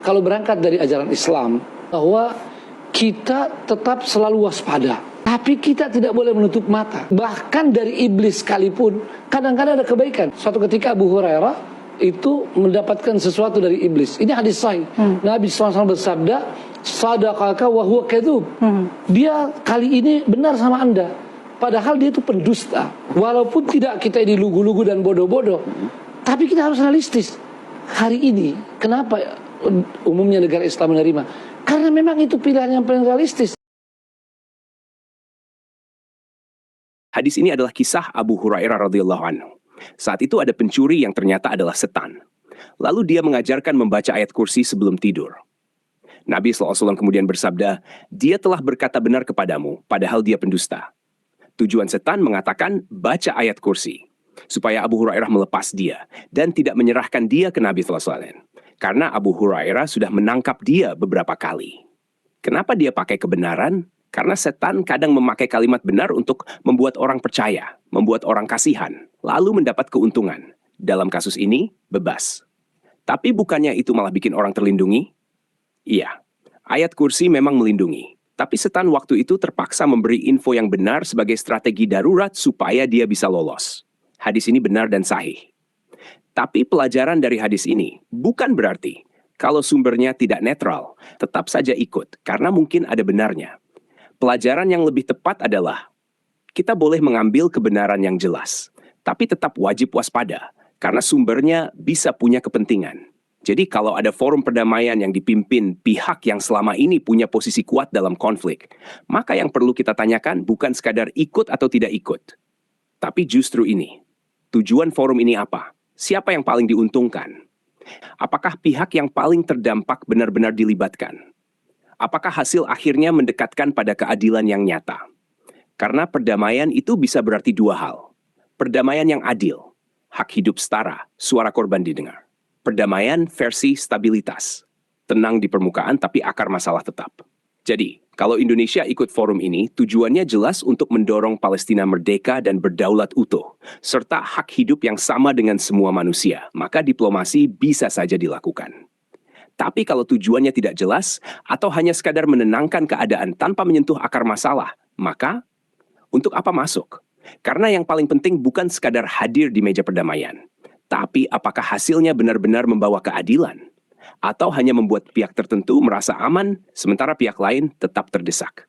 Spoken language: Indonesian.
Kalau berangkat dari ajaran Islam, bahwa kita tetap selalu waspada, tapi kita tidak boleh menutup mata. Bahkan dari iblis sekalipun, kadang-kadang ada kebaikan. Suatu ketika Abu Hurairah itu mendapatkan sesuatu dari iblis. Ini hadis sahih. Nabi SAW bersabda, sadaqaka wa huwa kadzub. Dia kali ini benar sama Anda, padahal dia itu pendusta. Walaupun tidak kita ini lugu-lugu dan bodoh-bodoh, tapi kita harus realistis. Hari ini, kenapa umumnya negara Islam menerima? Karena memang itu pilihan yang paling realistis. Hadis ini adalah kisah Abu Hurairah radhiyallahu anhu. Saat itu ada pencuri yang ternyata adalah setan. Lalu dia mengajarkan membaca ayat kursi sebelum tidur. Nabi SAW kemudian bersabda, dia telah berkata benar kepadamu, padahal dia pendusta. Tujuan setan mengatakan baca ayat kursi, supaya Abu Hurairah melepas dia dan tidak menyerahkan dia ke Nabi SAW. Karena Abu Hurairah sudah menangkap dia beberapa kali. Kenapa dia pakai kebenaran? Karena setan kadang memakai kalimat benar untuk membuat orang percaya, membuat orang kasihan, lalu mendapat keuntungan. Dalam kasus ini, bebas. Tapi bukannya itu malah bikin orang terlindungi? Iya, ayat kursi memang melindungi. Tapi setan waktu itu terpaksa memberi info yang benar sebagai strategi darurat supaya dia bisa lolos. Hadis ini benar dan sahih. Tapi pelajaran dari hadis ini bukan berarti kalau sumbernya tidak netral, tetap saja ikut, karena mungkin ada benarnya. Pelajaran yang lebih tepat adalah, kita boleh mengambil kebenaran yang jelas, tapi tetap wajib waspada, karena sumbernya bisa punya kepentingan. Jadi kalau ada forum perdamaian yang dipimpin pihak yang selama ini punya posisi kuat dalam konflik, maka yang perlu kita tanyakan bukan sekadar ikut atau tidak ikut. Tapi justru ini, tujuan forum ini apa? Siapa yang paling diuntungkan? Apakah pihak yang paling terdampak benar-benar dilibatkan? Apakah hasil akhirnya mendekatkan pada keadilan yang nyata? Karena perdamaian itu bisa berarti dua hal. Perdamaian yang adil, hak hidup setara, suara korban didengar. Perdamaian versi stabilitas, tenang di permukaan tapi akar masalah tetap. Jadi, kalau Indonesia ikut forum ini, tujuannya jelas untuk mendorong Palestina merdeka dan berdaulat utuh, serta hak hidup yang sama dengan semua manusia, maka diplomasi bisa saja dilakukan. Tapi kalau tujuannya tidak jelas, atau hanya sekadar menenangkan keadaan tanpa menyentuh akar masalah, maka untuk apa masuk? Karena yang paling penting bukan sekadar hadir di meja perdamaian, tapi apakah hasilnya benar-benar membawa keadilan? Atau hanya membuat pihak tertentu merasa aman, sementara pihak lain tetap terdesak.